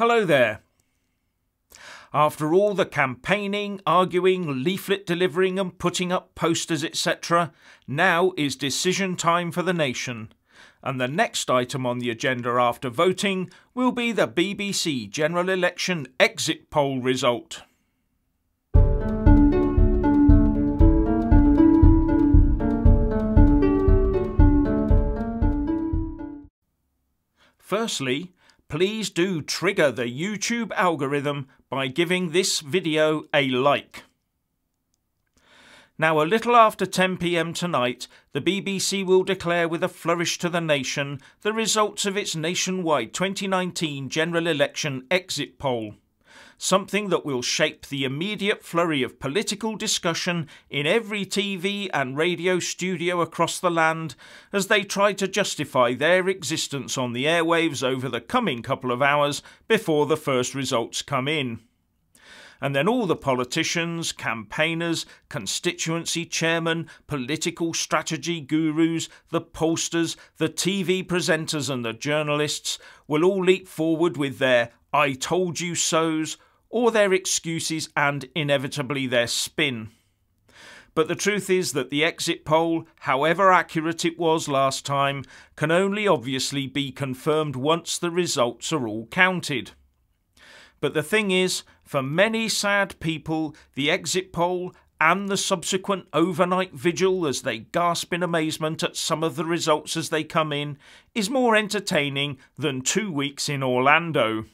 Hello there. After all the campaigning, arguing, leaflet delivering and putting up posters etc., now is decision time for the nation. And the next item on the agenda after voting will be the BBC general election exit poll result. Firstly, please do trigger the YouTube algorithm by giving this video a like. Now, a little after 10 PM tonight, the BBC will declare with a flourish to the nation the results of its nationwide 2019 general election exit poll. Something that will shape the immediate flurry of political discussion in every TV and radio studio across the land as they try to justify their existence on the airwaves over the coming couple of hours before the first results come in. And then all the politicians, campaigners, constituency chairmen, political strategy gurus, the pollsters, the TV presenters and the journalists will all leap forward with their "I told you so's" or their excuses and inevitably their spin. But the truth is that the exit poll, however accurate it was last time, can only obviously be confirmed once the results are all counted. But the thing is, for many sad people, the exit poll and the subsequent overnight vigil as they gasp in amazement at some of the results as they come in is more entertaining than 2 weeks in Orlando.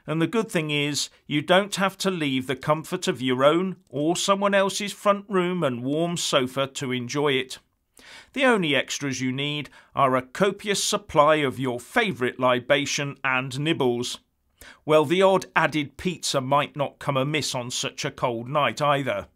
And the good thing is, you don't have to leave the comfort of your own or someone else's front room and warm sofa to enjoy it. The only extras you need are a copious supply of your favourite libation and nibbles. Well, the odd added pizza might not come amiss on such a cold night either.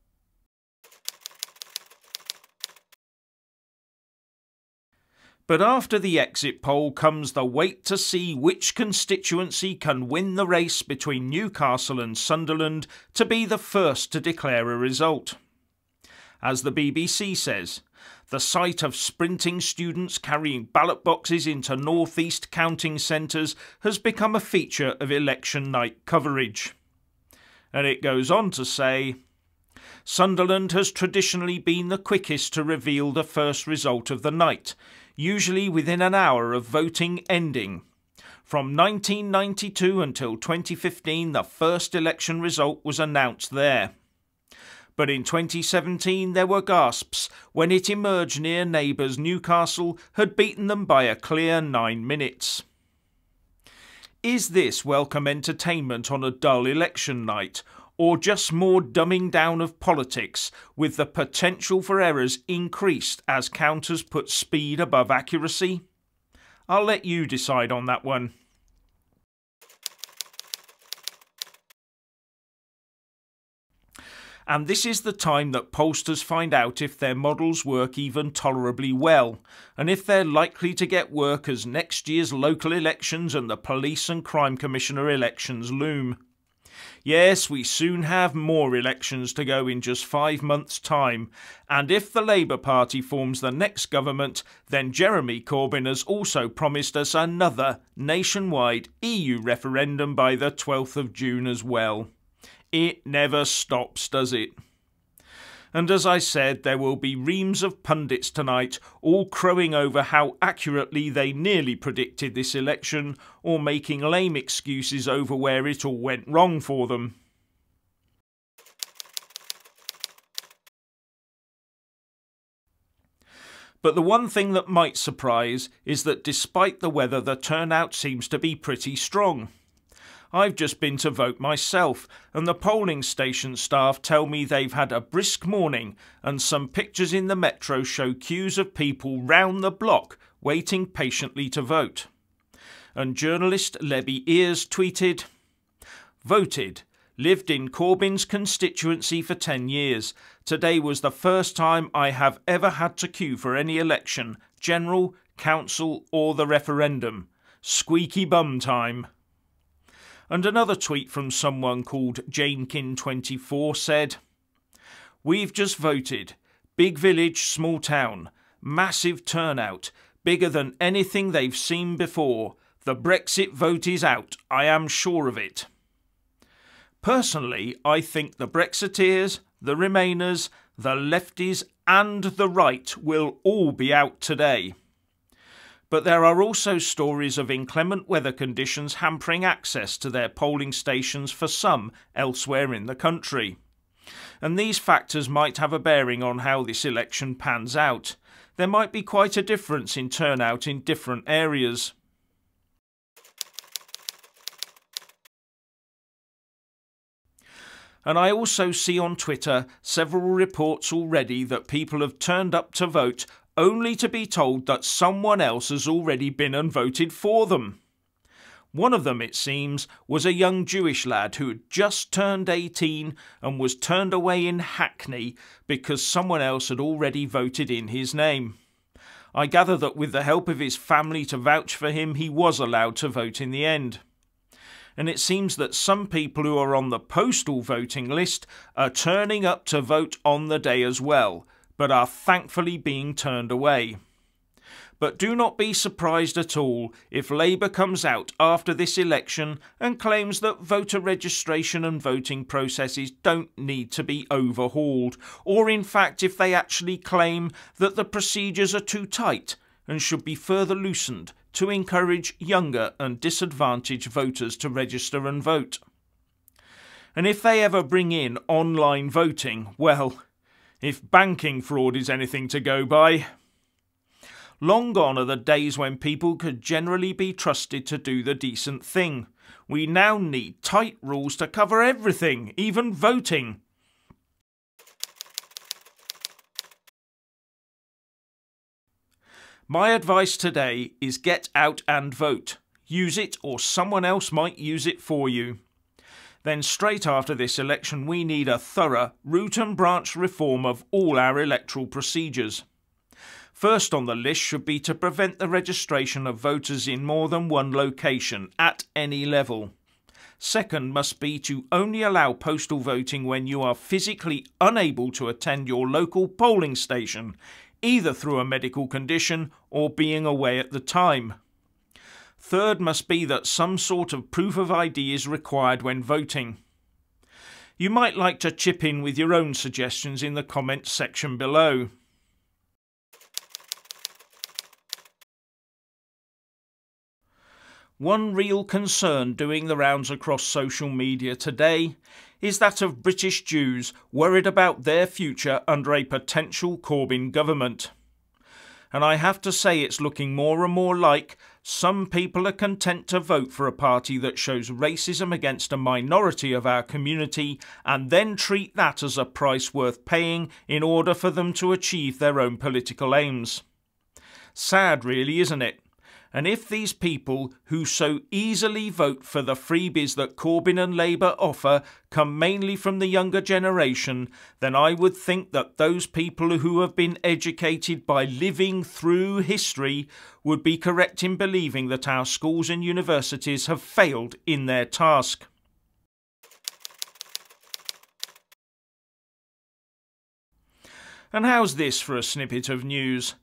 But after the exit poll comes the wait to see which constituency can win the race between Newcastle and Sunderland to be the first to declare a result. As the BBC says, the sight of sprinting students carrying ballot boxes into northeast counting centres has become a feature of election night coverage. And it goes on to say, Sunderland has traditionally been the quickest to reveal the first result of the night, usually within an hour of voting ending. From 1992 until 2015, the first election result was announced there. But in 2017 there were gasps when it emerged near neighbours Newcastle had beaten them by a clear 9 minutes. Is this welcome entertainment on a dull election night, or just more dumbing down of politics, with the potential for errors increased as counters put speed above accuracy? I'll let you decide on that one. And this is the time that pollsters find out if their models work even tolerably well, and if they're likely to get work as next year's local elections and the Police and Crime Commissioner elections loom. Yes, we soon have more elections to go in just 5 months' time, and if the Labour Party forms the next government, then Jeremy Corbyn has also promised us another nationwide EU referendum by the 12th of June as well. It never stops, does it? And as I said, there will be reams of pundits tonight all crowing over how accurately they nearly predicted this election, or making lame excuses over where it all went wrong for them. But the one thing that might surprise is that despite the weather, the turnout seems to be pretty strong. I've just been to vote myself, and the polling station staff tell me they've had a brisk morning, and some pictures in the metro show queues of people round the block waiting patiently to vote. And journalist Lebby Ears tweeted, "Voted. Lived in Corbyn's constituency for 10 years. Today was the first time I have ever had to queue for any election, general, council or the referendum. Squeaky bum time." And another tweet from someone called Janekin24 said, "We've just voted. Big village, small town. Massive turnout. Bigger than anything they've seen before. The Brexit vote is out, I am sure of it. Personally, I think the Brexiteers, the Remainers, the lefties and the right will all be out today. But there are also stories of inclement weather conditions hampering access to their polling stations for some elsewhere in the country. And these factors might have a bearing on how this election pans out. There might be quite a difference in turnout in different areas. And I also see on Twitter several reports already that people have turned up to vote only to be told that someone else has already been and voted for them. One of them, it seems, was a young Jewish lad who had just turned 18 and was turned away in Hackney because someone else had already voted in his name. I gather that with the help of his family to vouch for him, he was allowed to vote in the end. And it seems that some people who are on the postal voting list are turning up to vote on the day as well, but are thankfully being turned away. But do not be surprised at all if Labour comes out after this election and claims that voter registration and voting processes don't need to be overhauled, or in fact if they actually claim that the procedures are too tight and should be further loosened to encourage younger and disadvantaged voters to register and vote. And if they ever bring in online voting, well, if banking fraud is anything to go by. Long gone are the days when people could generally be trusted to do the decent thing. We now need tight rules to cover everything, even voting. My advice today is get out and vote. Use it or someone else might use it for you. Then straight after this election we need a thorough root and branch reform of all our electoral procedures. First on the list should be to prevent the registration of voters in more than one location at any level. Second must be to only allow postal voting when you are physically unable to attend your local polling station, either through a medical condition or being away at the time. Third must be that some sort of proof of ID is required when voting. You might like to chip in with your own suggestions in the comments section below. One real concern doing the rounds across social media today is that of British Jews worried about their future under a potential Corbyn government. And I have to say it's looking more and more like some people are content to vote for a party that shows racism against a minority of our community and then treat that as a price worth paying in order for them to achieve their own political aims. Sad really, isn't it? And if these people who so easily vote for the freebies that Corbyn and Labour offer come mainly from the younger generation, then I would think that those people who have been educated by living through history would be correct in believing that our schools and universities have failed in their task. And how's this for a snippet of news?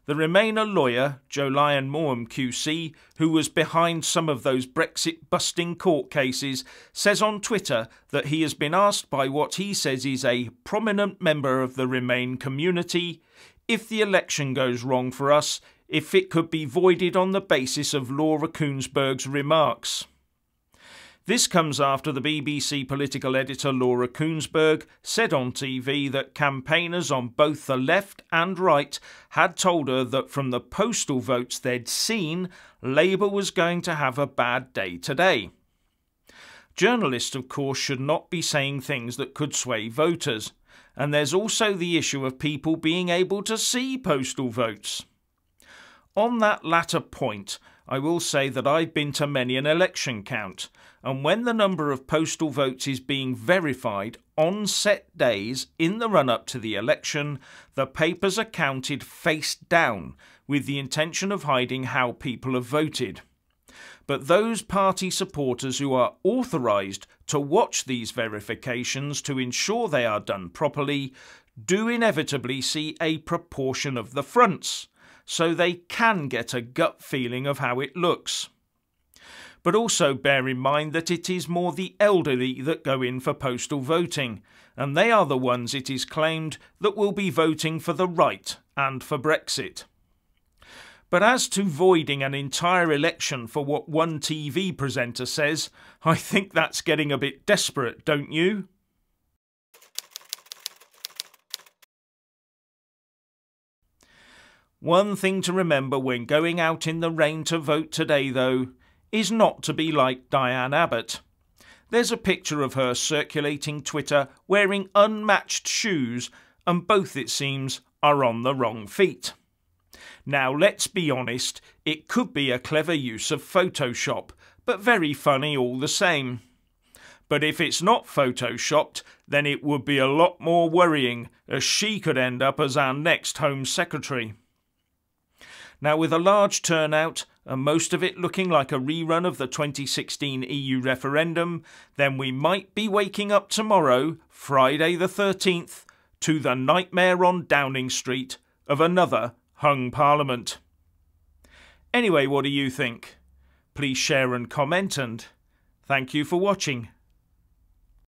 The Remainer lawyer, Jolyon Moam QC, who was behind some of those Brexit-busting court cases, says on Twitter that he has been asked by what he says is a prominent member of the Remain community if the election goes wrong for us, if it could be voided on the basis of Laura Kuenssberg's remarks. This comes after the BBC political editor Laura Kuenssberg said on TV that campaigners on both the left and right had told her that from the postal votes they'd seen, Labour was going to have a bad day today. Journalists, of course, should not be saying things that could sway voters, and there's also the issue of people being able to see postal votes. On that latter point, I will say that I've been to many an election count, and when the number of postal votes is being verified on set days in the run-up to the election, the papers are counted face down with the intention of hiding how people have voted. But those party supporters who are authorised to watch these verifications to ensure they are done properly do inevitably see a proportion of the fronts, so they can get a gut feeling of how it looks. But also bear in mind that it is more the elderly that go in for postal voting, and they are the ones, it is claimed, that will be voting for the right and for Brexit. But as to voiding an entire election for what one TV presenter says, I think that's getting a bit desperate, don't you? One thing to remember when going out in the rain to vote today, though, is not to be like Diane Abbott. There's a picture of her circulating Twitter wearing unmatched shoes, and both, it seems, are on the wrong feet. Now, let's be honest, it could be a clever use of Photoshop, but very funny all the same. But if it's not photoshopped, then it would be a lot more worrying, as she could end up as our next Home Secretary. Now, with a large turnout, and most of it looking like a rerun of the 2016 EU referendum, then we might be waking up tomorrow, Friday the 13th, to the nightmare on Downing Street of another hung Parliament. Anyway, what do you think? Please share and comment, and thank you for watching.